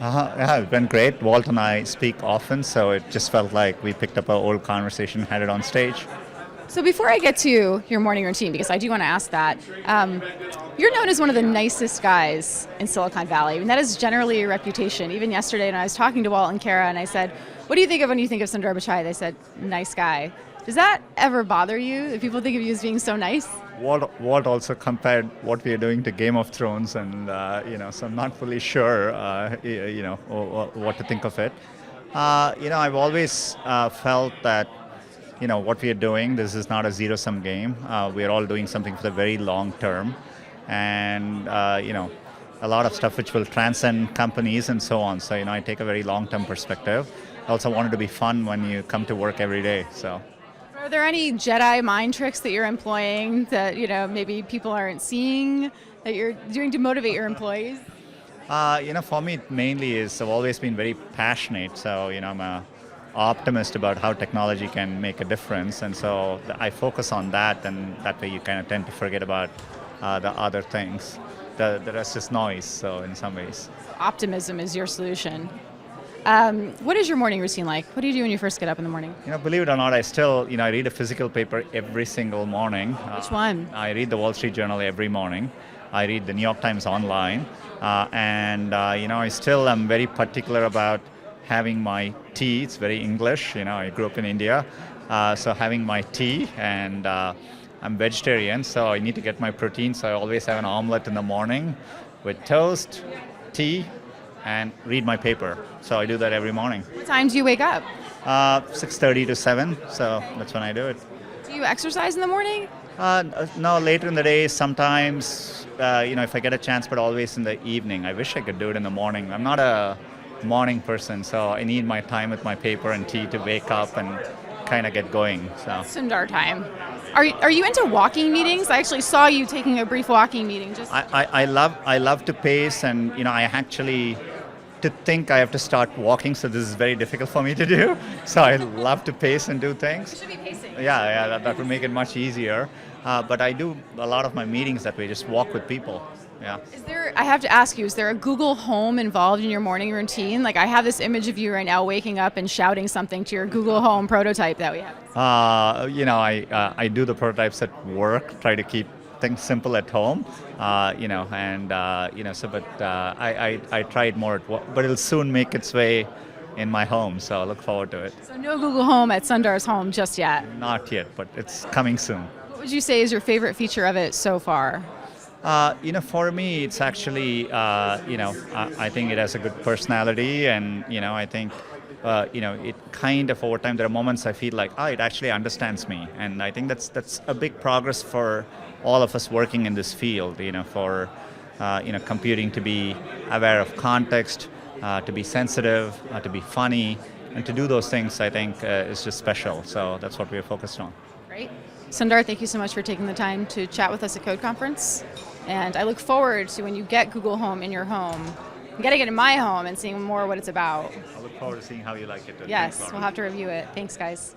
Yeah, it's been great. Walt and I speak often, so it just felt like we picked up our old conversation, had it on stage. So before I get to your morning routine, because I do want to ask that, you're known as one of the nicest guys in Silicon Valley, and that is generally your reputation. Even yesterday, when I was talking to Walt and Kara, and I said, "What do you think of when you think of Sundar Pichai?" They said, "Nice guy." Does that ever bother you? If people think of you as being so nice? Walt also compared what we are doing to Game of Thrones, and so I'm not fully sure, what to think of it. I've always felt that what we are doing. This is not a zero-sum game. We are all doing something for the very long term, and a lot of stuff which will transcend companies and so on. So I take a very long-term perspective. I also want it to be fun when you come to work every day. So. Are there any Jedi mind tricks that you're employing that maybe people aren't seeing that you're doing to motivate your employees? For me, it mainly is I've always been very passionate. So I'm a optimist about how technology can make a difference, and so I focus on that, and that way you kind of tend to forget about the other things. The rest is noise. So in some ways, Optimism is your solution. What is your morning routine like? What do you do when you first get up in the morning? believe it or not, I still I read a physical paper every single morning. Which one? I read the Wall Street Journal every morning. I read the New York Times online, and I still am very particular about having my tea. It's very English. I grew up in India, so having my tea, and I'm vegetarian, so I need to get my protein. So I always have an omelette in the morning with toast, tea, and read my paper. So I do that every morning. What time do you wake up? 6:30 to 7. So that's when I do it. Do you exercise in the morning? No, later in the day, sometimes, if I get a chance, but always in the evening. I wish I could do it in the morning. I'm not a morning person, so I need my time with my paper and tea to wake up and kind of get going. So Sundar time. Are you into walking meetings? I actually saw you taking a brief walking meeting. I love to pace, and I actually to think I have to start walking, so this is very difficult for me to do. So I love to pace and do things. You should be pacing. Yeah, that would make it much easier. But I do a lot of my meetings that way, just walk with people. Yeah. I have to ask you, is there a Google Home involved in your morning routine? Like I have this image of you right now waking up and shouting something to your Google Home prototype that we have. I do the prototypes at work, try to keep things simple at home, I tried more at work, but it'll soon make its way in my home, so I look forward to it. So no Google Home at Sundar's home just yet? Not yet, but it's coming soon. What would you say is your favorite feature of it so far? For me, it's actually, I think it has a good personality, and, I think, it kind of over time, there are moments I feel like, it actually understands me. And I think that's a big progress for all of us working in this field, for, computing to be aware of context, to be sensitive, to be funny, and to do those things, I think, is just special. So that's what we're focused on. Great. Sundar, thank you so much for taking the time to chat with us at Code Conference. And I look forward to when you get Google Home in your home, getting it in my home and seeing more what it's about. I look forward to seeing how you like it. Yes, we'll have to review it. Thanks, guys.